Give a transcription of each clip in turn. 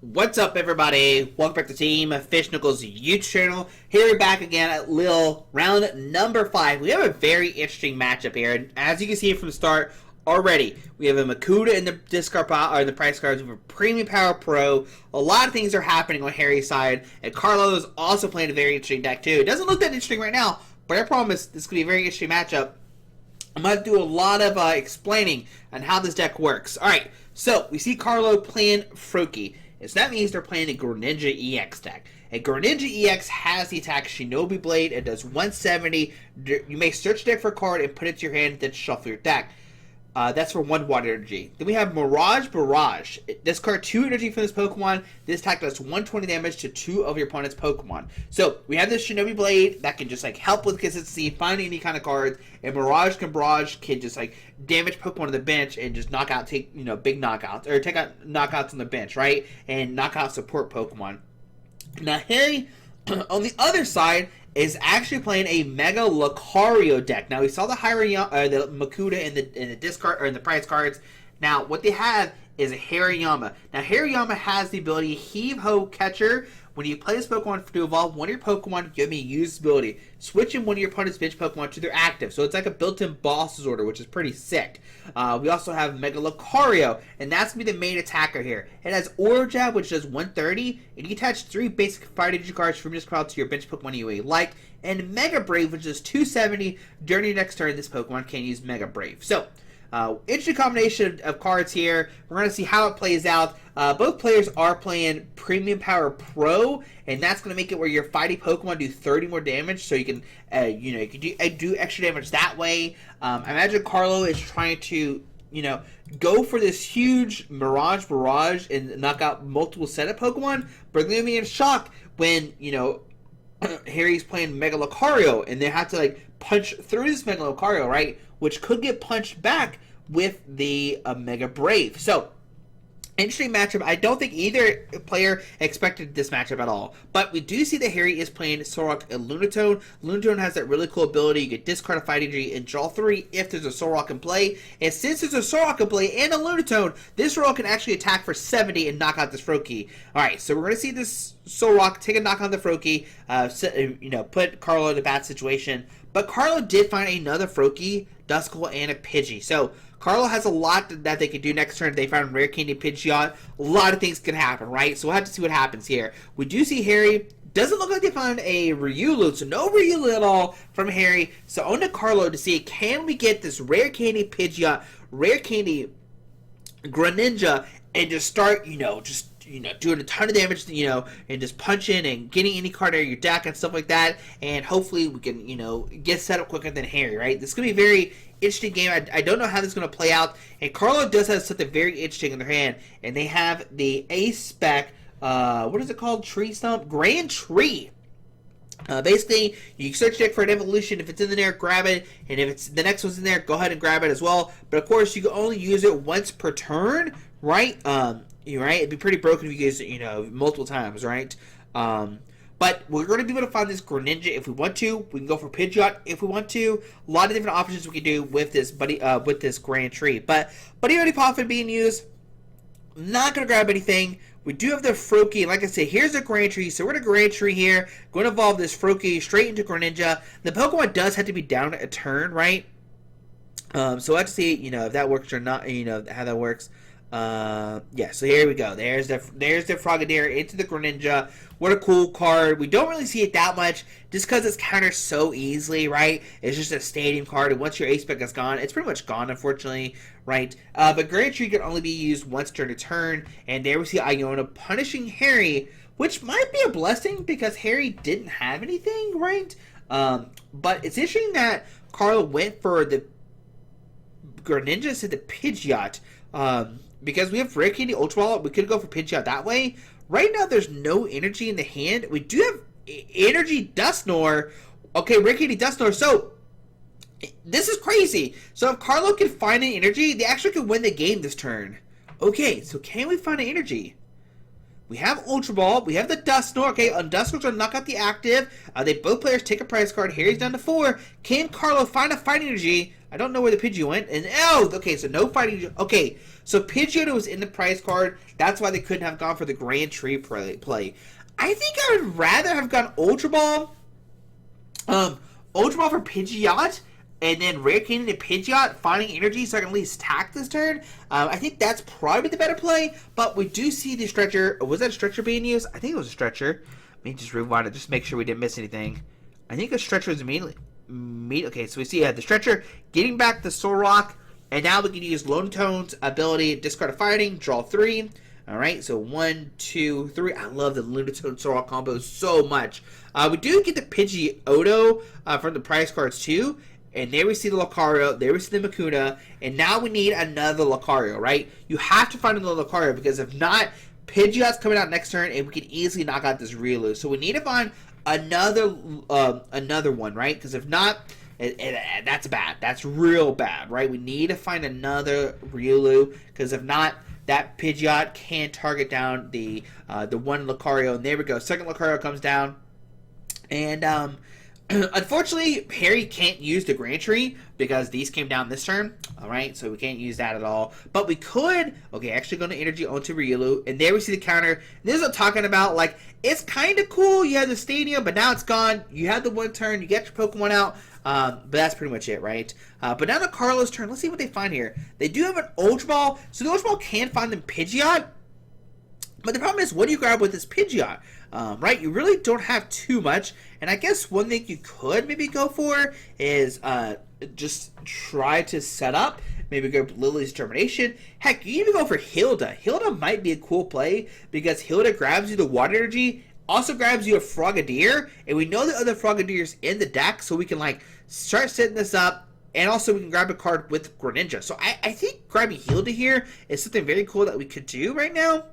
What's up, everybody? Welcome back to Team Fish Knuckles YouTube channel. Here we're back again at Lille, round number 5. We have a very interesting matchup here, and as you can see from the start already, we have a Makuta in the discard pile, or in the price cards. We have a Premium Power Pro. A lot of things are happening on Harry's side, and Carlo is also playing a very interesting deck too. It doesn't look that interesting right now, but I promise this is going to be a very interesting matchup. I'm going to do a lot of explaining on how this deck works. Alright, so we see Carlo playing Froakie. So that means they're playing a Greninja EX deck. A Greninja EX has the attack Shinobi Blade. It does 170. You may search the deck for a card and put it to your hand, then shuffle your deck. That's for 1 water energy. Then we have Mirage Barrage. Discard 2 energy from this Pokemon. This attack does 120 damage to 2 of your opponent's Pokemon. So we have this Shinobi Blade that can just like help with consistency, find any kind of cards. And Mirage can just like damage Pokemon on the bench and just take big knockouts or take out knockouts on the bench, right? And knock out support Pokemon. Now Harry, on the other side, is actually playing a Mega Lucario deck. Now we saw the Hariyama, the Makuta in the discard or in the prize cards. Now what they have is a Hariyama. Now Hariyama has the ability Heave Ho Catcher. When you play this Pokemon to evolve one of your Pokemon, give me use ability. Switching one of your opponent's bench Pokemon to their active. So it's like a built-in boss's order, which is pretty sick. We also have Mega Lucario, and that's going to be the main attacker here. It has Aura Jab, which does 130, and you attach 3 basic Fire Energy cards from this crowd to your bench Pokemon you like. And Mega Brave, which is 270. During your next turn, this Pokemon can use Mega Brave. So, interesting combination of cards here. We're going to see how it plays out. Both players are playing Premium Power Pro, and that's going to make it where your fighting Pokemon do 30 more damage, so you can, you can do extra damage that way. I imagine Carlo is trying to, go for this huge Mirage Barrage and knock out multiple set of Pokemon, but they're going to be in shock when, Harry's playing Mega Lucario, and they have to like punch through this Mega Lucario, right? Which could get punched back with the Mega Brave. So, interesting matchup. I don't think either player expected this matchup at all. But we do see that Harry is playing Solrock and Lunatone. Lunatone has that really cool ability. You can discard a fight energy and draw 3 if there's a Solrock in play. And since there's a Solrock in play and a Lunatone, this Solrock can actually attack for 70 and knock out this Froakie. Alright, so we're going to see this Solrock take a knock on the Froakie, put Carlo in a bad situation. But Carlo did find another Froakie, Duskull, and a Pidgey. So Carlo has a lot that they can do next turn. They found Rare Candy Pidgeot. A lot of things can happen, right? So we'll have to see what happens here. We do see Harry. Doesn't look like they found a Riolu, so no Riolu at all from Harry. So on to Carlo to see, can we get this Rare Candy Pidgeot, Rare Candy Greninja, and just start, doing a ton of damage, and just punching and getting any card out of your deck and stuff like that. And hopefully we can, get set up quicker than Harry, right? This is going to be a very interesting game. I don't know how this is going to play out. And Carlo does have something very interesting in their hand. And they have the Ace Spec, what is it called? Tree Stump? Grand Tree. Basically, you search deck for an evolution. If it's in there, grab it. And if it's the next one's in there, go ahead and grab it as well. But of course, you can only use it once per turn, right? Right? It'd be pretty broken if you use it, multiple times, right? But we're going to be able to find this Greninja if we want to. We can go for Pidgeot if we want to. A lot of different options we can do with this with this Grand Tree. But Buddy Buddy Poffin being used. Not going to grab anything. We do have the Froakie. Like I said, here's a Grand Tree. So we're going to Grand Tree here. Going to evolve this Froakie straight into Greninja. The Pokemon does have to be down a turn, right? So we'll have to see, if that works or not, how that works. Yeah, so here we go. There's the Frogadier into the Greninja. What a cool card. We don't really see it that much just because it's countered so easily, right? It's just a stadium card, and once your Ace Spec is gone, it's pretty much gone, unfortunately, right? But Grand Tree can only be used once during a turn, and there we see Iona punishing Harry, which might be a blessing because Harry didn't have anything, right? But it's interesting that Carlo went for the Greninja instead of the Pidgeot. Because we have Rare Candy Ultra Ball, we could go for Pidgeot that way. Right now, there's no energy in the hand. We do have Energy Dusknoir. Okay, Rare Candy Dusknoir. So, this is crazy. So, if Carlo can find an energy, they actually could win the game this turn. Okay, so can we find an energy? We have Ultra Ball. We have the Dusknoir. Okay, on Dusknoir's gonna knock out the active. They both players take a prize card. Harry's down to 4. Can Carlo find a fighting energy? I don't know where the Pidgey went. And oh, okay, so no fighting energy. Okay, so Pidgeotto was in the prize card. That's why they couldn't have gone for the Grand Tree play. I think I would rather have gone Ultra Ball. Ultra Ball for Pidgeot. And then Rare Candy and Pidgeot finding energy so I can at least attack this turn. I think that's probably the better play. But we do see the stretcher. Was that a stretcher being used? I think it was a stretcher. Let me just rewind it just to make sure we didn't miss anything. I think a stretcher was immediately. Okay, so we see the stretcher getting back the Soul Rock. And now we can use Lone Tone's ability, discard a fighting, draw 3. Alright, so 1, 2, 3. I love the Lunatone Soul Rock combo so much. We do get the Pidgeotto from the prize cards too. And there we see the Lucario, there we see the Makuna, and now we need another Lucario, right? You have to find another Lucario, because if not, Pidgeot's coming out next turn, and we can easily knock out this Riolu. So we need to find another one, right? Because if not, that's bad. That's real bad, right? We need to find another Riolu, because if not, that Pidgeot can target down the one Lucario. And there we go. Second Lucario comes down, and unfortunately, Harry can't use the Grand Tree because these came down this turn. Alright, so we can't use that at all. But we could, okay, actually go to energy onto Riolu. And there we see the counter. And this is what I'm talking about. Like, it's kind of cool. You have the stadium, but now it's gone. You have the one turn. You get your Pokemon out. But that's pretty much it, right? But now to Carlo's turn. Let's see what they find here. They do have an Ultra Ball. So the Ultra Ball can find them Pidgeot. But the problem is, what do you grab with this Pidgeot? Right, you really don't have too much. And I guess one thing you could maybe go for is just try to set up. Maybe go Lily's Determination. Heck, you can even go for Hilda. Hilda might be a cool play because Hilda grabs you the Water Energy, also grabs you a Frogadier, and we know the other Frogadier's in the deck, so we can like start setting this up. And also we can grab a card with Greninja. So I think grabbing Hilda here is something very cool that we could do right now.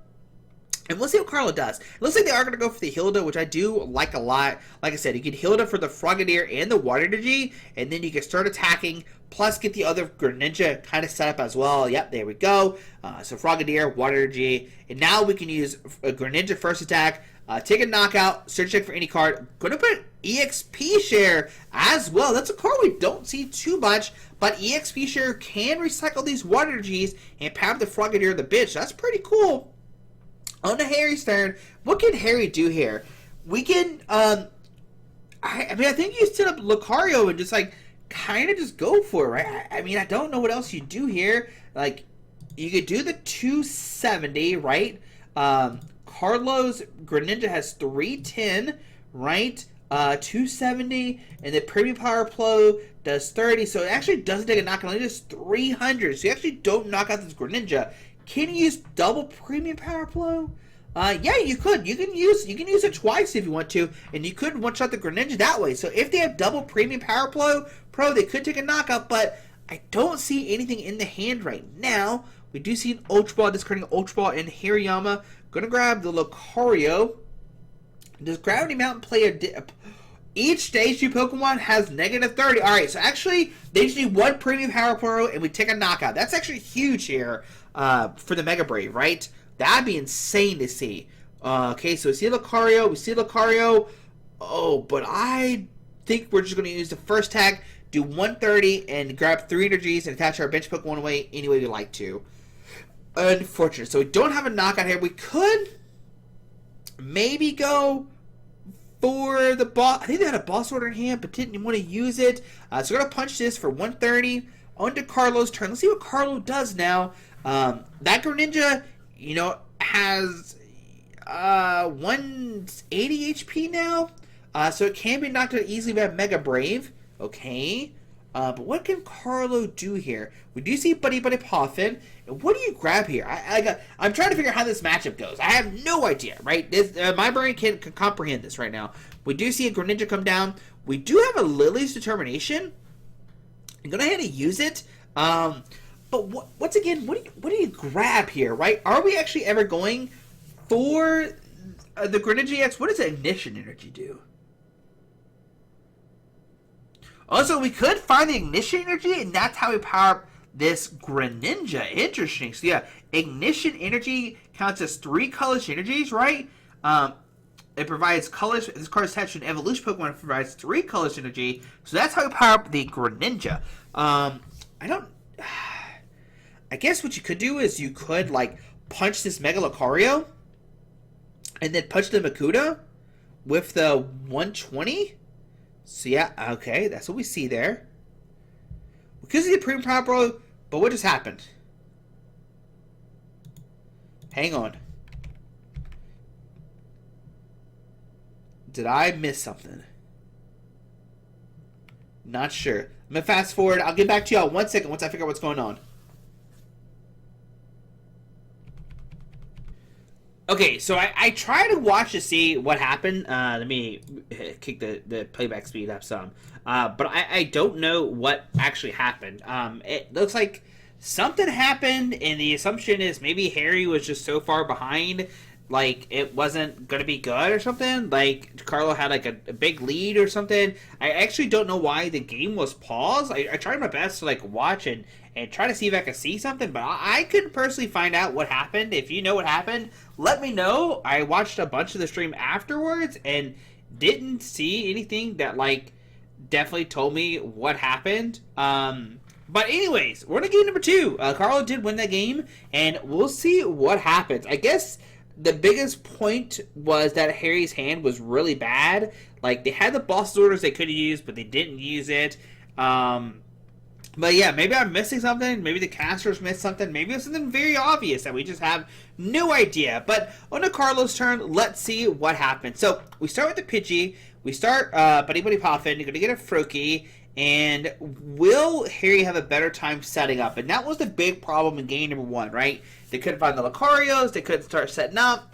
And we'll see what Carlo does. It looks like they are going to go for the Hilda, which I do like a lot. Like I said, you get Hilda for the Frogadier and the Water Energy, and then you can start attacking, plus get the other Greninja kind of set up as well. Yep, there we go. So Frogadier, Water Energy, and now we can use a Greninja first attack, take a knockout, search check for any card. Going to put EXP Share as well. That's a card we don't see too much, but EXP Share can recycle these Water Energies and power the Frogadier the bitch. That's pretty cool. On to Harry's turn. What can Harry do here? We can, I think you set up Lucario and just, like, kind of just go for it, right? I mean, I don't know what else you do here. Like, you could do the 270, right? Carlo's Greninja has 310, right? 270, and the Premium Power Flow does 30, so it actually doesn't take a knockout, only does 300, so you actually don't knock out this Greninja. Can you use double Premium Power Flow? Yeah, you could. You can use it twice if you want to, and you could one-shot the Greninja that way. So if they have double Premium Power Flow, they could take a knockout, but I don't see anything in the hand right now. We do see an Ultra Ball, discarding Ultra Ball and Hariyama. Gonna grab the Lucario. Does Gravity Mountain play each stage 2 Pokemon has negative 30. Alright, so actually, they just need one Premium Power Flow, and we take a knockout. That's actually huge here. For the Mega Brave, right? That'd be insane to see. Okay, so we see Lucario. Oh, but I think we're just going to use the first tag, do 130, and grab 3 energies and attach our bench Pokemon away any way we like to. Unfortunate. So we don't have a knockout here. We could maybe go for the boss. I think they had a boss order in hand, but didn't want to use it. So we're going to punch this for 130. On to Carlo's turn. Let's see what Carlo does now. That Greninja, has 180 HP now. So it can be knocked out easily by Mega Brave. Okay. But what can Carlo do here? We do see Buddy Poffin. What do you grab here? I'm trying to figure out how this matchup goes. I have no idea, right? My brain can comprehend this right now. We do see a Greninja come down. We do have a Lily's Determination. I'm going to have to use it. But what do you grab here, right? Are we actually ever going for the Greninja X? What does Ignition Energy do? Also, we could find the Ignition Energy, and that's how we power up this Greninja. Interesting. So yeah, Ignition Energy counts as 3 colorless energies, right? It provides colors. This card is attached to an evolution Pokemon. It provides 3 colors energy. So that's how you power up the Greninja. I don't. I guess what you could do is you could like punch this Mega Lucario, and then punch the Makuta with the 120. So yeah, okay, that's what we see there. Because of the premium power, bro. But what just happened? Hang on. Did I miss something? Not sure. I'm going to fast forward. I'll get back to y'all in 1 second once I figure out what's going on. Okay, so I try to watch to see what happened. Let me kick the playback speed up some. But I don't know what actually happened. It looks like something happened, and the assumption is maybe Harry was just so far behind, like it wasn't going to be good or something. Like Carlo had like a big lead or something. I actually don't know why the game was paused. I tried my best to like watch and try to see if I could see something, but I couldn't personally find out what happened. If you know what happened, let me know. I watched a bunch of the stream afterwards and didn't see anything that like definitely told me what happened. But anyways, we're in game number 2. Carlo did win that game, and we'll see what happens. I guess the biggest point was that Harry's hand was really bad. Like, they had the boss orders they could have used, but they didn't use it. But yeah, maybe I'm missing something. Maybe the casters missed something. Maybe it's something very obvious that we just have no idea. But on to Carlo's turn, let's see what happens. So we start with the Pidgey. We start Buddy Buddy Poffin. You're going to get a Froakie. And will Harry have a better time setting up? And that was the big problem in game number 1, right? They couldn't find the Lucarios. They couldn't start setting up.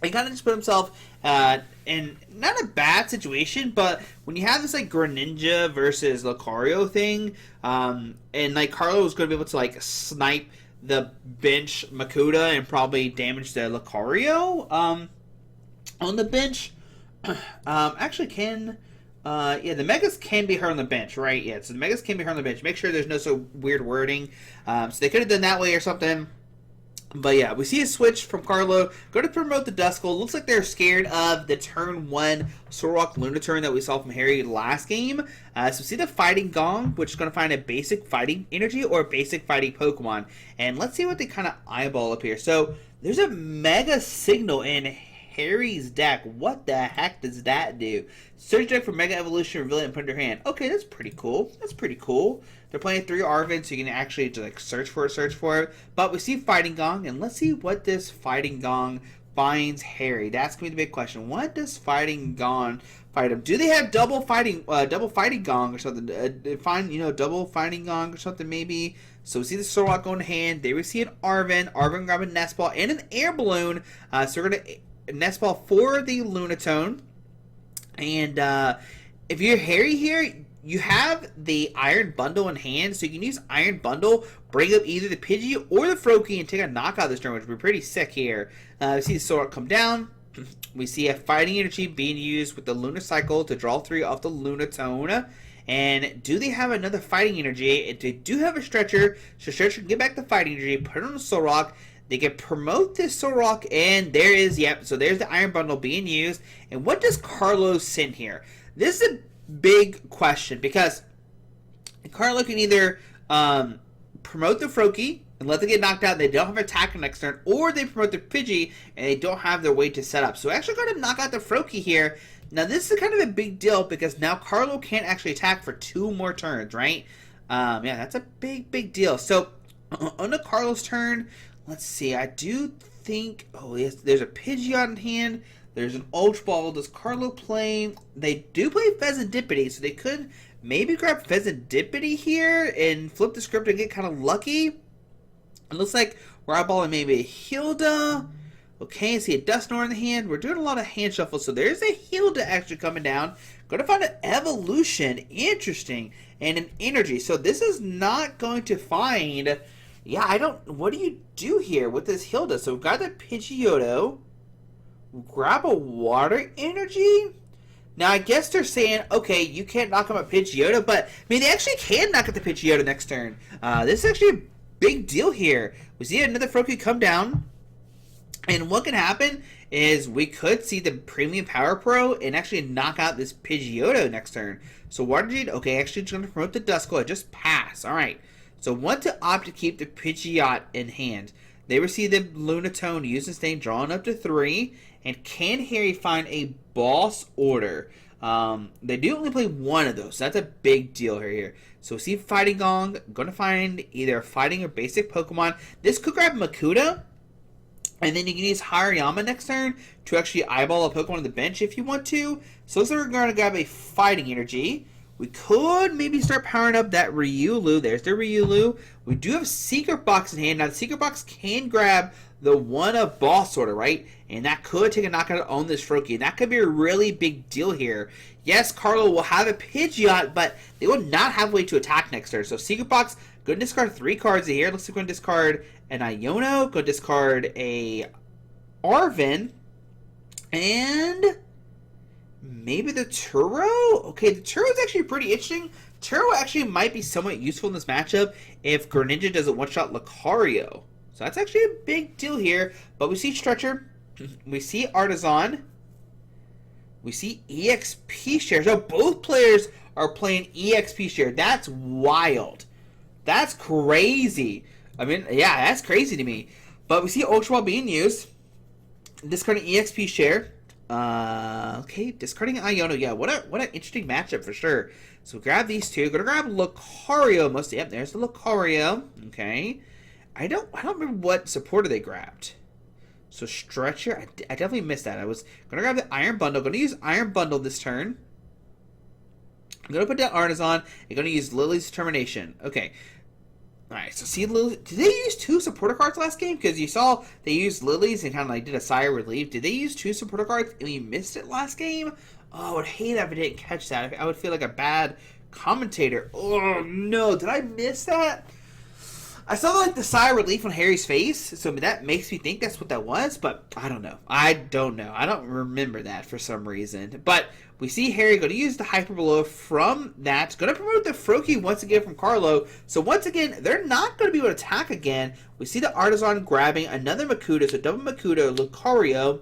He kind of just put himself in not a bad situation, but when you have this like Greninja versus Lucario thing, and like Carlo was going to be able to like snipe the bench Makuta and probably damage the Lucario on the bench. Actually, yeah, the Megas can be hurt on the bench, right? Yeah, so the Megas can be hurt on the bench. Make sure there's no so weird wording. So they could have done that way or something. But yeah, we see a switch from Carlo. Go to promote the Duskull. Looks like they're scared of the turn 1 Solrock Lunaturn that we saw from Harry last game. So see the Fighting Gong, which is going to find a basic fighting energy or a basic fighting Pokemon. And let's see what they kind of eyeball up here. So there's a Mega Signal in Harry's deck. What the heck does that do? Search deck for Mega Evolution, reveal it, and put it in your hand. Okay, that's pretty cool. That's pretty cool. They're playing 3 Arvin, so you can actually just like search for it. But we see Fighting Gong, and let's see what this Fighting Gong finds Harry. That's gonna be the big question. What does Fighting Gong fight him? Do they have double fighting Gong or something? Find double Fighting Gong or something maybe. So we see the Solrock going to hand. They receive an Arvin. Arvin grab a Nest Ball and an Air Balloon. So we're gonna Nest Ball for the Lunatone. And if you're Harry here, you have the Iron Bundle in hand, so you can use Iron Bundle, bring up either the Pidgey or the Froakie and take a knockout this turn, which would be pretty sick here. We see the Solrock come down. We see a Fighting Energy being used with the Lunacycle to draw 3 off the Lunatone. And do they have another Fighting Energy? If they do have a Stretcher, so Stretcher can get back the Fighting Energy, put it on the Solrock. They can promote this Solrock, and there is, yep, so there's the Iron Bundle being used. And what does Carlos send here? This is a big question, because Carlo can either promote the Froakie and let them get knocked out and they don't have attack next turn, or they promote the Pidgey and they don't have their way to set up. So actually got to knock out the Froakie here. Now this is kind of a big deal, because now Carlo can't actually attack for 2 more turns, right? Yeah, that's a big deal. So on the Carlo's turn, let's see, I do think, oh yes, there's a Pidgey on hand. There's an Ultra Ball. Does Carlo play? They do play Pheasantipity, so they could maybe grab Pheasantipity here and flip the script and get kind of lucky. It looks like we're eyeballing maybe a Hilda. Okay, I see a Dusknoir in the hand. We're doing a lot of hand shuffles, so there's a Hilda actually coming down. Going to find an Evolution. Interesting. And an Energy. So this is not going to find... Yeah, what do you do here with this Hilda? So we've got the Pidgeotto. Grab a Water Energy. Now, I guess they're saying, okay, you can't knock him at Pidgeotto, but, I mean, they actually can knock at the Pidgeotto next turn. This is actually a big deal here. We see another Froakie come down, and what can happen is we could see the Premium Power Pro and actually knock out this Pidgeotto next turn. So, Water Gene, okay, actually it's going to promote the Duskull. I just pass. All right. So, want to opt to keep the Pidgeot in hand. They receive the Lunatone, use this thing, drawing up to 3. And can Harry find a boss order? They do only play one of those, so that's a big deal here. So see Fighting Gong, going to find either a fighting or basic Pokemon. This could grab Makuta, and then you can use Hariyama next turn to actually eyeball a Pokemon on the bench if you want to. So we're going to grab a fighting energy. We could maybe start powering up that Riolu. There's the Riolu. We do have Secret Box in hand. Now the Secret Box can grab the one of boss order, right? And that could take a knockout on this Froakie. And that could be a really big deal here. Yes, Carlo will have a Pidgeot, but they will not have a way to attack next turn. So Secret Box, going to discard 3 cards here. Looks like we're going to discard an Iono, going to discard a Arven, and maybe the Turo? Okay, the Turo is actually pretty interesting. Turo actually might be somewhat useful in this matchup if Greninja doesn't one-shot Lucario. So that's actually a big deal here. But we see Stretcher. We see Artisan. We see EXP share. So both players are playing EXP share. That's wild. That's crazy. I mean, yeah, that's crazy to me. But we see Ultra Ball being used. Discarding EXP share. Okay, discarding Iono. Yeah, what an interesting matchup for sure. So grab these two. Gonna grab Lucario mostly. Yep, there's the Lucario. Okay. I don't remember what supporter they grabbed. So Stretcher, I definitely missed that. I was gonna grab the Iron Bundle. Gonna use Iron Bundle this turn. I'm gonna put down Artisan. I'm gonna use Lily's Determination. Okay. Alright, so see Lily. Did they use 2 supporter cards last game? Because you saw they used Lily's and kind of like did a sigh of relief. Did they use 2 supporter cards and we missed it last game? Oh, I would hate that if I didn't catch that. I would feel like a bad commentator. Oh no, did I miss that? I saw like the sigh of relief on Harry's face, so that makes me think that's what that was, but I don't know. I don't remember that for some reason. But we see Harry going to use the Hyper Below from that. Going to promote the Froakie once again from Carlo. So once again, they're not going to be able to attack again. We see the Artisan grabbing another Makuta, so double Makuta, Lucario.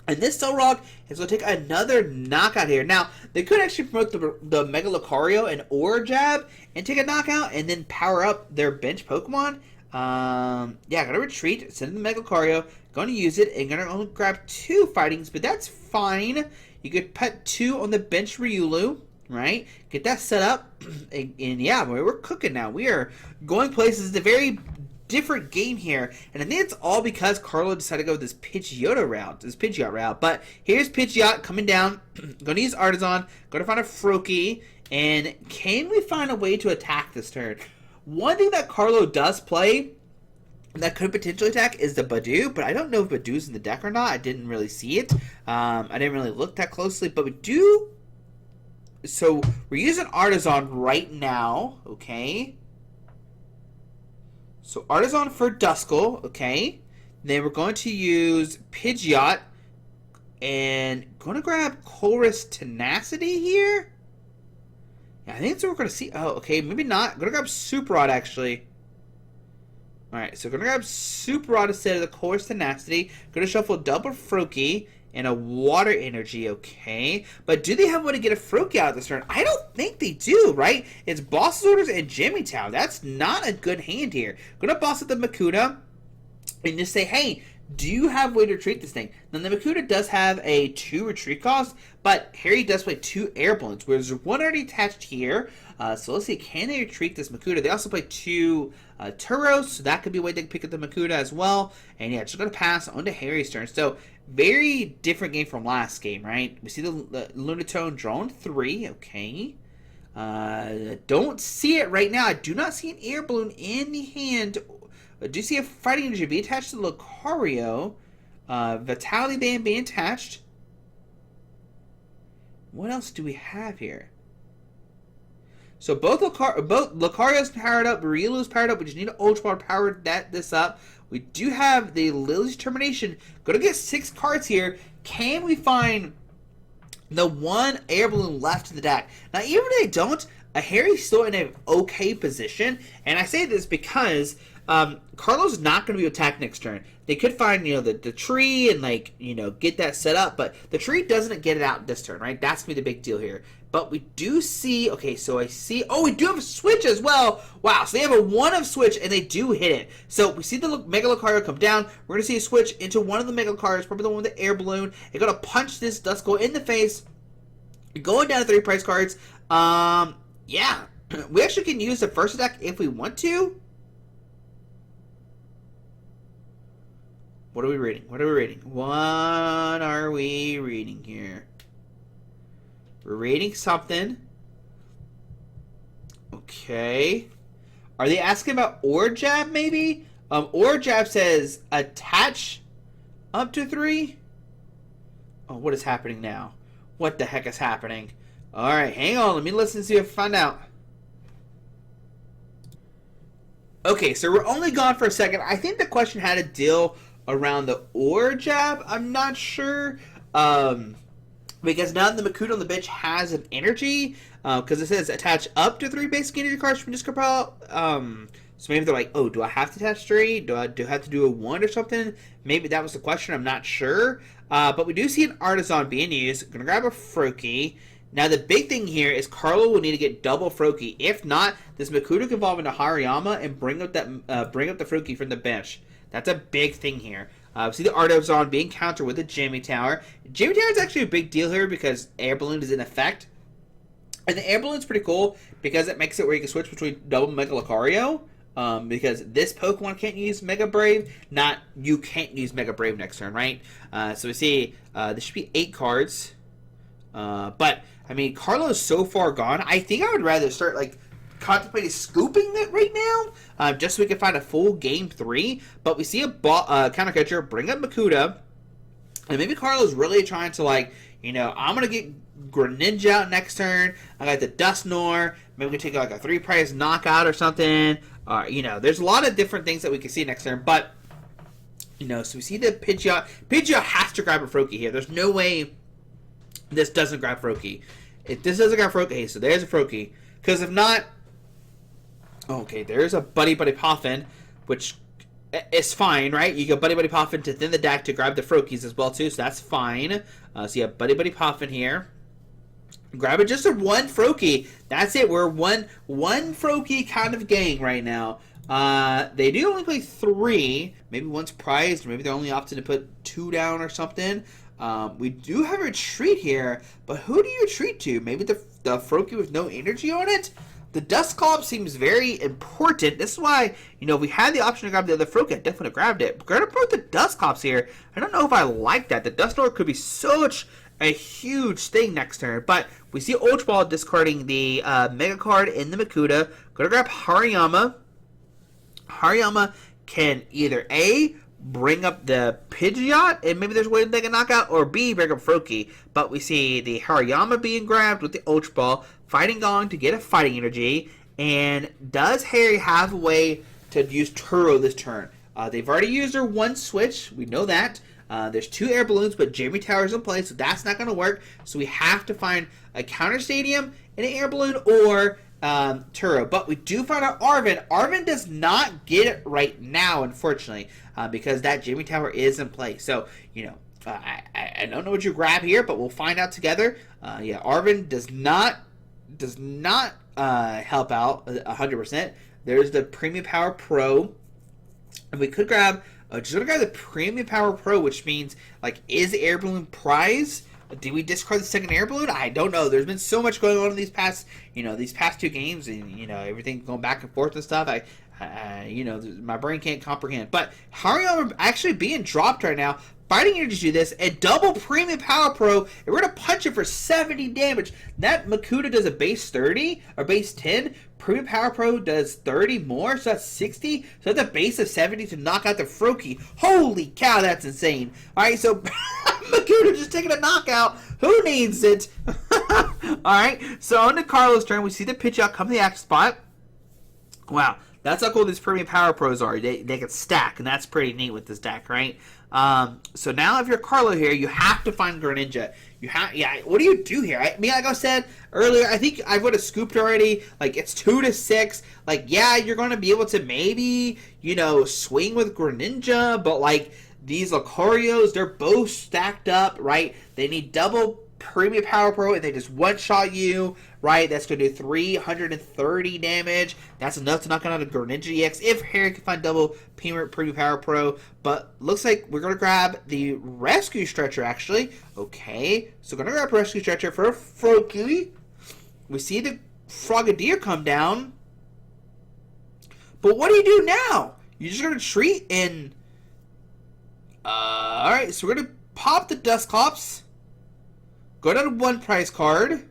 And this Solrock is going to take another knockout here. Now, they could actually promote the Mega Lucario and Aura Jab and take a knockout and then power up their bench Pokemon. Yeah, going to retreat, send in the Mega Lucario, going to use it, and going to only grab 2 fightings, but that's fine. You could put 2 on the bench Riolu, right? Get that set up, and yeah, we're cooking now. We are going places. It's a very different game here, and I think it's all because Carlo decided to go this Pidgeot route. But here's Pidgeot coming down. Going to use Artisan. Going to find a Froakie, and can we find a way to attack this turn? One thing that Carlo does play that could potentially attack is the Badoo, but I don't know if Badoo's in the deck or not. I didn't really see it. I didn't really look that closely, but we do. So we're using Artisan right now, okay? So Artisan for Duskull, okay. Then we're going to use Pidgeot and going to grab Chorus Tenacity here. Yeah, I think that's what we're going to see. Oh, okay, maybe not. I'm going to grab Super Rod actually. Alright, so we're going to grab Super Rod instead of the Chorus Tenacity. Going to shuffle double Froakie and a Water Energy, okay. But do they have a way to get a Froakie out of this turn? I don't think they do, right? It's Boss's Orders and Jimmy Town. That's not a good hand here. Gonna boss up the Makuta and just say, hey, do you have a way to retreat this thing? Now, the Makuta does have a 2 retreat cost, but Harry does play 2 air balloons, whereas there's 1 already attached here. So let's see, can they retreat this Makuta? They also play 2 Turos, so that could be a way they can pick up the Makuta as well. And yeah, just going to pass on to Harry's turn. So, very different game from last game, right? We see the Lunatone drawn 3, okay. Don't see it right now. I do not see an air balloon in the hand. I do see a fighting energy be attached to Lucario. Vitality Band being attached. What else do we have here? So both Lucario's powered up, Riolu's powered up. We just need an Ultra Ball to power this up. We do have the Lily's Determination. Going to get 6 cards here. Can we find the one air balloon left in the deck. Now, even if they don't, Harry's still in an okay position, and I say this because Carlos is not going to be attacked next turn. They could find, the tree and, get that set up, but the tree doesn't get it out this turn, right? That's going to be the big deal here. But we do see, okay, so I see, we do have a switch as well. Wow, so they have a 1 of switch, and they do hit it. So we see the Mega Lucario come down. We're going to see a switch into one of the Mega Lucarios, probably the one with the air balloon. They're going to punch this Duskull in the face. Going down to 3 price cards. Yeah. We actually can use the first attack if we want to. What are we reading? What are we reading here? We're reading something. Okay. Are they asking about Aura Jab, maybe? Aura Jab says attach up to 3. Oh, what is happening now? What the heck is happening? Alright, hang on. Let me listen and see if I find out. Okay, so we're only gone for a second. I think the question had a deal around the Aura Jab. I'm not sure. Because now the Makuta on the bench has an energy. Because it says attach up to 3 basic energy cards from discard pile. So maybe they're like, oh, do I have to attach 3? Do I have to do a 1 or something? Maybe that was the question. I'm not sure. But we do see an Artisan being used. Gonna grab a Froakie. Now the big thing here is Carlo will need to get double Froakie. If not, this Makuta can evolve into Hariyama and bring up the Froakie from the bench. That's a big thing here. See the Artisan being countered with the Jimmy Tower. Jimmy Tower is actually a big deal here because Air Balloon is in effect. And the Air Balloon is pretty cool because it makes it where you can switch between double Mega Lucario. Because this Pokemon can't use Mega Brave, you can't use Mega Brave next turn, right? So we see this should be 8 cards. But, I mean, Carlo is so far gone. I think I would rather start, contemplating scooping it right now, just so we can find a full game 3. But we see a counter catcher bring up Makuta, and maybe Carlo's really trying to, I'm going to get Greninja out next turn. I got the Dusknoir. Maybe we can take, a 3-price knockout or something. There's a lot of different things that we can see next turn, but, so we see the Pidgeot. Pidgeot has to grab a Froakie here. There's no way this doesn't grab Froakie. If this doesn't grab Froakie, so there's a Froakie. Because if not, okay, there's a Buddy Poffin, which is fine, right? You get Buddy Poffin to thin the deck to grab the Froakies as well, too, so that's fine. So you have Buddy Poffin here. Grab it, just a 1 Froakie. That's it. We're one Froakie kind of gang right now. They do only play 3. Maybe one's prized, or maybe they're only opting to put 2 down or something. We do have a retreat here, but who do you retreat to? Maybe the Froakie with no energy on it? The Duskull seems very important. This is why, if we had the option to grab the other Froakie, I definitely would have grabbed it. But we're going to put the Duskull here. I don't know if I like that. The Dusknoir could be such a huge thing next turn. But we see Ultra Ball discarding the Mega card in the Makuta. Going to grab Hariyama. Hariyama can either A, bring up the Pidgeot, and maybe there's a way to make a knockout, or B, bring up Froakie. But we see the Hariyama being grabbed with the Ultra Ball, Fighting Gong to get a fighting energy. And does Harry have a way to use Turo this turn? They've already used their 1 switch. We know that. There's 2 air balloons, but Jimmy Tower's in place, so that's not going to work. So we have to find a counter stadium, an air balloon, or Turo. But we do find out Arvin. Arvin does not get it right now, unfortunately, because that Jimmy Tower is in place. So, I don't know what you grab here, but we'll find out together. Arvin does not help out 100%. There's the Premium Power Pro, and we could grab. Just gonna grab the Premium Power Pro, which means, is the air balloon prize? Did we discard the second air balloon? I don't know. There's been so much going on in these past 2 games, and everything going back and forth and stuff. My brain can't comprehend. But Hariyama actually being dropped right now. Fighting Energy do this, and double Premium Power Pro, and we're going to punch it for 70 damage. That Makuta does a base 30, or base 10. Premium Power Pro does 30 more, so that's 60. So that's a base of 70 to knock out the Froakie. Holy cow, that's insane. Alright, so Makuta just taking a knockout. Who needs it? Alright, so on to Carlos' turn, we see the pitch out come to the action spot. Wow, that's how cool these Premium Power Pros are. They can stack, and that's pretty neat with this deck, right? So now if you're Carlo here, you have to find Greninja. What do you do here? I mean, like I said earlier, I think I would have scooped already. Like, it's 2 to 6. Like, yeah, you're going to be able to maybe, swing with Greninja, but, like, these Lucarios, they're both stacked up, right? They need double Premium Power Pro, and they just one-shot you, right? That's going to do 330 damage. That's enough to knock out a Greninja EX if Harry can find double Premium Power Pro. But looks like we're going to grab the Rescue Stretcher, actually. Okay, so we're going to grab Rescue Stretcher for Froakie. We see the Frogadier come down. But what do you do now? You're just going to treat and... Alright, so we're going to pop the Dusclops. Go down to 1 prize card.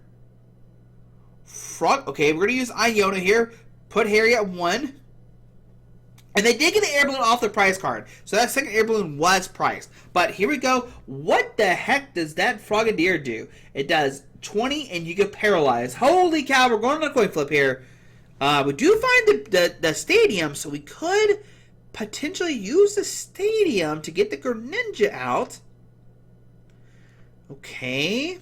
Okay, we're going to use Iona here. Put Harry at 1. And they did get an air balloon off the prize card. So that second air balloon was priced. But here we go. What the heck does that Frogadier do? It does 20 and you get paralyzed. Holy cow, we're going on a coin flip here. We do find the stadium, so we could potentially use the stadium to get the Greninja out. Okay.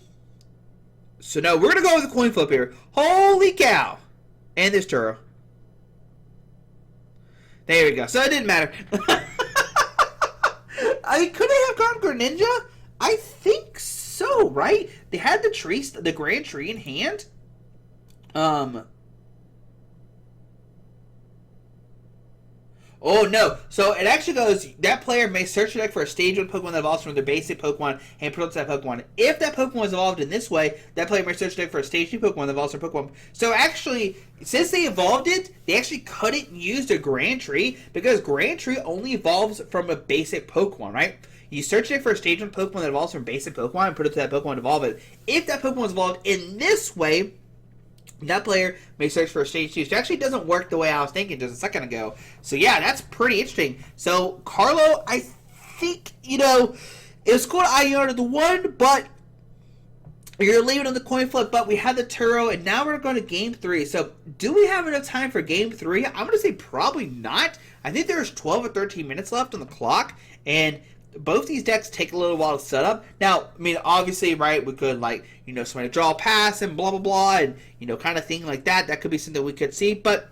So no, we're going to go with the coin flip here. Holy cow. And this Turo. There we go. So it didn't matter. I mean, could they have gone Greninja? I think so, right? They had the Grand Tree in hand. Oh no! So it actually goes, that player may search the deck for a stage 1 Pokemon that evolves from their basic Pokemon and promotes that Pokemon. If that Pokemon is evolved in this way, that player may search the deck for a stage 2 Pokemon that evolves from Pokemon. So actually, since they evolved it, they actually couldn't use the Grand Tree because Grand Tree only evolves from a basic Pokemon, right? You search it for a stage 1 Pokemon that evolves from basic Pokemon and put it to that Pokemon to evolve it. If that Pokemon is evolved in this way, that player may search for a stage 2. So it actually doesn't work the way I was thinking just a second ago. So yeah, that's pretty interesting. So Carlo, I think, it was cool to Iona the 1, but you're leaving on the coin flip, but we had the Turo, and now we're going to game 3. So do we have enough time for game 3? I'm going to say probably not. I think there's 12 or 13 minutes left on the clock, and both these decks take a little while to set up. Now, I mean, obviously, right, we could, somebody draw a pass and blah, blah, blah, and, kind of thing like that. That could be something we could see, but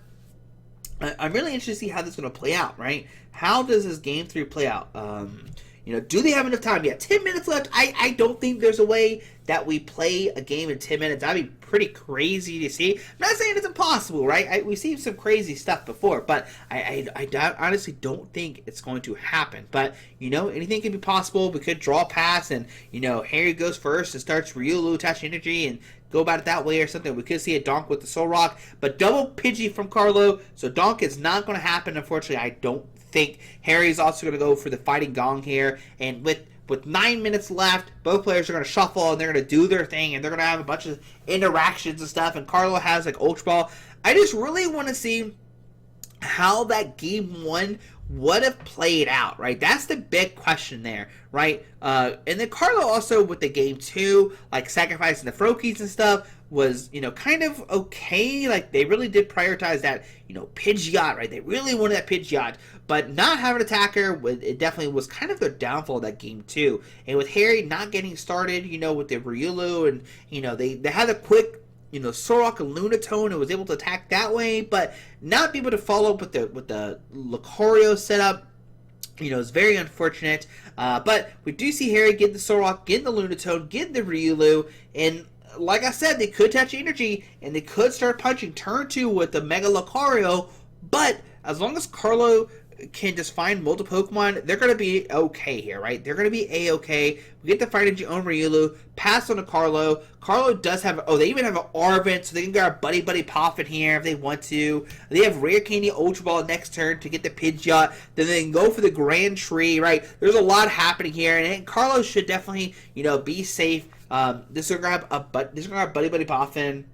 I'm really interested to see how this is going to play out, right? How does this game 3 play out? Do they have enough time? Yeah, 10 minutes left. I don't think there's a way that we play a game in 10 minutes. That'd be pretty crazy to see. I'm not saying it's impossible, right? We've seen some crazy stuff before, but I honestly don't think it's going to happen. But, anything can be possible. We could draw a pass, and, Harry goes first and starts Riolu, attach energy, and go about it that way or something. We could see a Donk with the Soul Rock, but double Pidgey from Carlo, so Donk is not going to happen, unfortunately. I don't think Harry's also going to go for the Fighting Gong here, and with 9 minutes left, both players are going to shuffle, and they're going to do their thing, and they're going to have a bunch of interactions and stuff, and Carlo has, Ultra Ball. I just really want to see how that game 1 would have played out, right? That's the big question there, right? And then Carlo also, with the game 2, sacrificing the Froakies and stuff, was, kind of okay. They really did prioritize that, Pidgeot, right? They really wanted that Pidgeot, but not having an attacker, it definitely was kind of their downfall of that game 2. And with Harry not getting started, with the Riolu, and, they had a quick, Sorok and Lunatone and was able to attack that way, but not be able to follow up with the Lucario setup. It's very unfortunate. But we do see Harry getting the Sorok, getting the Lunatone, getting the Riolu, and like I said, they could touch energy, and they could start punching turn 2 with the Mega Lucario, but as long as Carlo can just find multiple Pokemon, they're going to be okay here, right? They're going to be A-okay. We get the Fight Energy on Riolu, pass on to Carlo. Carlo does have, they even have an Arvent, so they can grab Buddy Poffin here if they want to. They have Rare Candy Ultra Ball next turn to get the Pidgeot. Then they can go for the Grand Tree, right? There's a lot happening here, and Carlo should definitely, be safe. This will grab Buddy Poffin,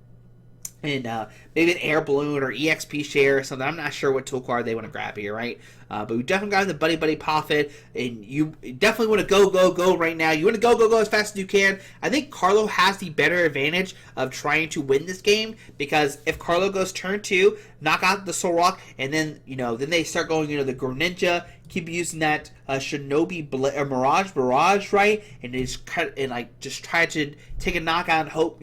and maybe an Air Balloon or EXP Share or something. I'm not sure what tool card they want to grab here, right? But we definitely got the Buddy Poffin, and you definitely want to go right now. You want to go as fast as you can. I think Carlo has the better advantage of trying to win this game, because if Carlo goes turn 2, knock out the Solrock, and then, then they start going, the Greninja, keep using that Shinobi Mirage, right? And they just cut and like just try to take a knockout and hope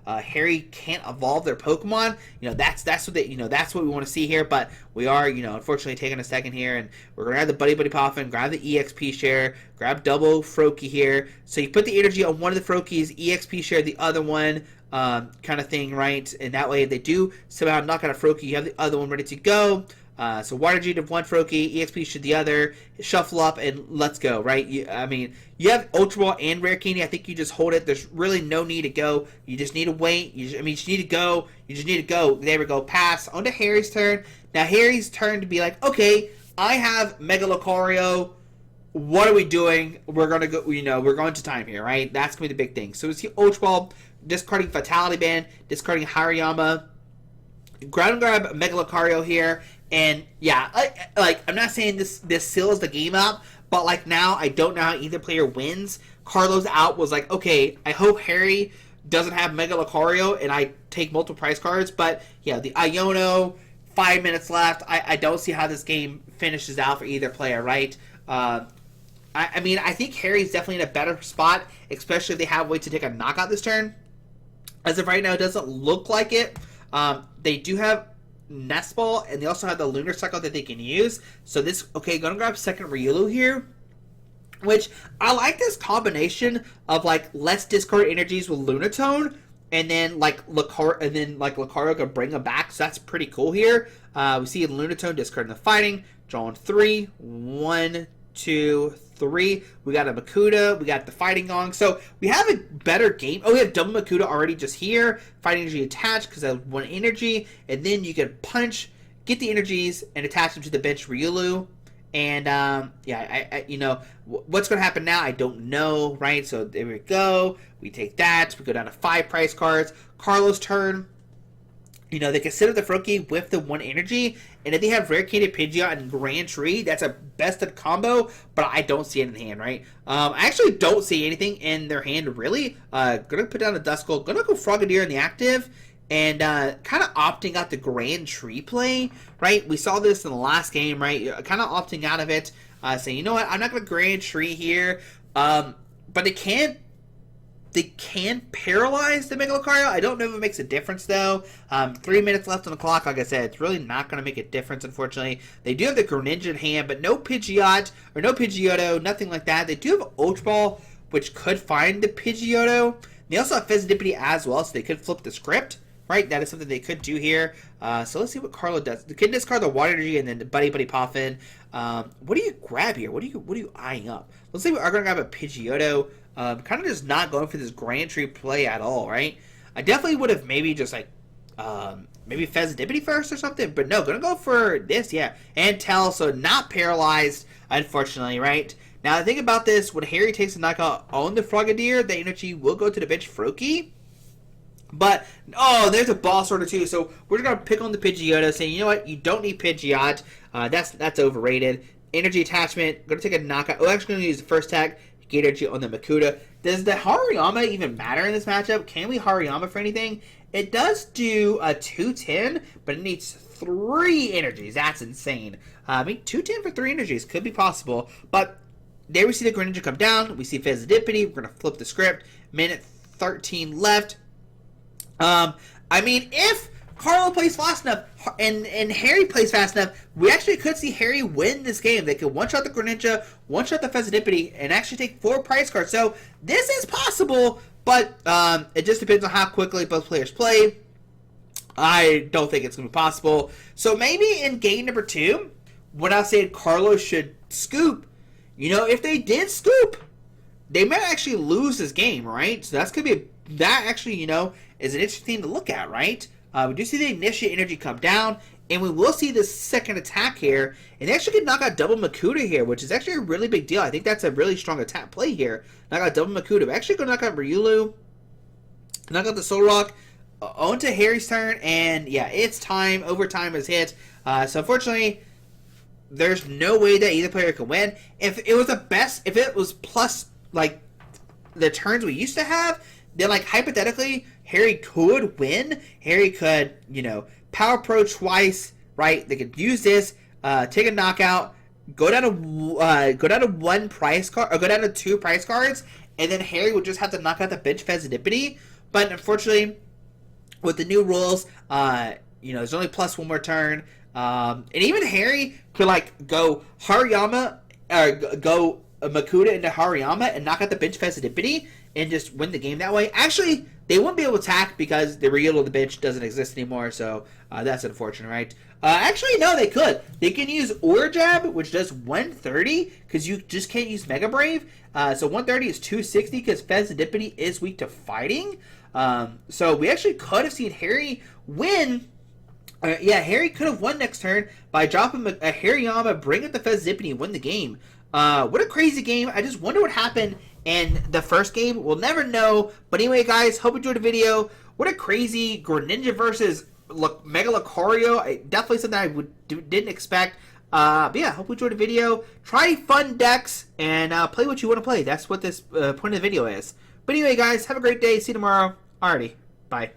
Harry can't evolve their Pokemon. That's what that's what we want to see here. But we are unfortunately taking a second here, and we're gonna grab the Buddy Poffin, grab the EXP share, grab double Froakie here. So you put the energy on one of the Froakies, EXP share the other one. Kind of thing, right? And that way, if they do somehow knock out a Froakie, you have the other one ready to go. So Water Gene of one Froakie, EXP should the other, shuffle up, and let's go, right? You have Ultra Ball and Rare Candy. I think you just hold it. There's really no need to go. You just need to wait. You just need to go. You just need to go. There we go. Pass. On to Harry's turn. Now, Harry's turn to be like, okay, I have Mega Lucario. What are we doing? We're going to go, we're going to time here, right? That's going to be the big thing. So, it's the Ultra Ball, discarding Fatality Band, discarding Hariyama, grab Mega Lucario here. And yeah, I'm not saying this seals the game up, but like now I don't know how either player wins. Carlos out was like, okay, I hope Harry doesn't have Mega Lucario and I take multiple prize cards. But yeah, the Iono, 5 minutes left. I don't see how this game finishes out for either player, right? I think Harry's definitely in a better spot, especially if they have a way to take a knockout this turn. As of right now, it doesn't look like it. They do have Nest Ball, and they also have the Lunar Cycle that they can use. So gonna grab second Riolu here, which I like this combination of like less discard energies with Lunatone, and then Lucario can bring them back. So that's pretty cool here. We see Lunatone discarding the fighting, drawing 3, 1, 2, 3. We got a Makuta, we got the Fighting Gong. So we have a better game. Oh, we have double Makuta already just here. Fighting energy attached because I have 1 energy. And then you can punch, get the energies, and attach them to the bench Riolu. And what's going to happen now? I don't know, right? So there we go. We take that. We go down to 5 prize cards. Carlos' turn. They can sit up the Froakie with the 1 energy, and if they have Rare Candy, Pidgeot, and Grand Tree, that's a bested combo, but I don't see it in the hand, right? I actually don't see anything in their hand, really. Gonna put down a Duskull, gonna go Frogadier in the active, and kind of opting out the Grand Tree play, right? We saw this in the last game, right? Kind of opting out of it, saying, you know what, I'm not gonna Grand Tree here, but they can paralyze the Mega Lucario. I don't know if it makes a difference, though. 3 minutes left on the clock. Like I said, it's really not going to make a difference, unfortunately. They do have the Greninja in hand, but no Pidgeot, or no Pidgeotto, nothing like that. They do have Ultra Ball, which could find the Pidgeotto. They also have Fezidipity as well, so they could flip the script, right? That is something they could do here. So let's see what Carlo does. They can discard the Water Energy and then the Buddy Poffin. What do you grab here? What are you eyeing up? Let's say we are going to grab a Pidgeotto. Kind of just not going for this Grand Tree play at all, right? I definitely would have maybe just like, maybe Fezidipity first or something, but no, gonna go for this, yeah. And Tell, so not paralyzed, unfortunately, right? Now, the thing about this, when Harry takes a knockout on the Frogadier, the energy will go to the bench Froakie. But, there's a boss order too, so we're just gonna pick on the Pidgeotto, saying, you know what, you don't need Pidgeot, that's overrated. Energy attachment, gonna take a knockout. Oh, actually gonna use the first tag. Get energy on the Makuta. Does the Hariyama even matter in this matchup? Can we Hariyama for anything? It does do a 210, but it needs 3 energies. That's insane. 210 for 3 energies could be possible. But there we see the Greninja come down. We see Fezidipity. We're going to flip the script. Minute 13 left. If Carlo plays fast enough and Harry plays fast enough, we actually could see Harry win this game. They could one-shot the Greninja, one-shot the Fezidipity, and actually take 4 prize cards. So this is possible, but it just depends on how quickly both players play. I don't think it's going to be possible. So maybe in game number 2, when I said Carlo should scoop, if they did scoop, they might actually lose this game, right? So that actually, is an interesting thing to look at, right? We do see the Initiate energy come down, and we will see this second attack here, and they actually can knock out double Makuta here, which is actually a really big deal. I think that's a really strong attack play here. Knock out double Makuta. We're actually going to knock out Riolu, knock out the Solrock, onto Harry's turn, and yeah, it's time. Overtime is hit. So unfortunately, there's no way that either player can win. If it was plus, like, the turns we used to have, then, like, hypothetically, Harry could win. Harry could, Power Pro twice, right? They could use this, take a knockout, go down to one price card, or go down to two price cards, and then Harry would just have to knock out the bench Fezidipity. But unfortunately, with the new rules, there's only plus one more turn, and even Harry could like go Hariyama, or go Makuta into Hariyama and knock out the bench Fezidipity and just win the game that way. Actually, they won't be able to attack because the Riel of the bench doesn't exist anymore, so that's unfortunate, right? Actually, no, they could. They can use Aura Jab, which does 130, because you just can't use Mega Brave. So 130 is 260, because Fezidipity is weak to fighting. So we actually could have seen Harry win. Harry could have won next turn by dropping a Hariyama, bring up the Fezidipity, and win the game. What a crazy game. I just wonder what happened in the first game. We'll never know. But anyway, guys, hope you enjoyed the video. What a crazy Greninja versus Mega Lucario. Definitely something I didn't expect. But yeah, hope you enjoyed the video. Try fun decks and play what you want to play. That's what this point of the video is. But anyway, guys, have a great day. See you tomorrow. Alrighty. Bye.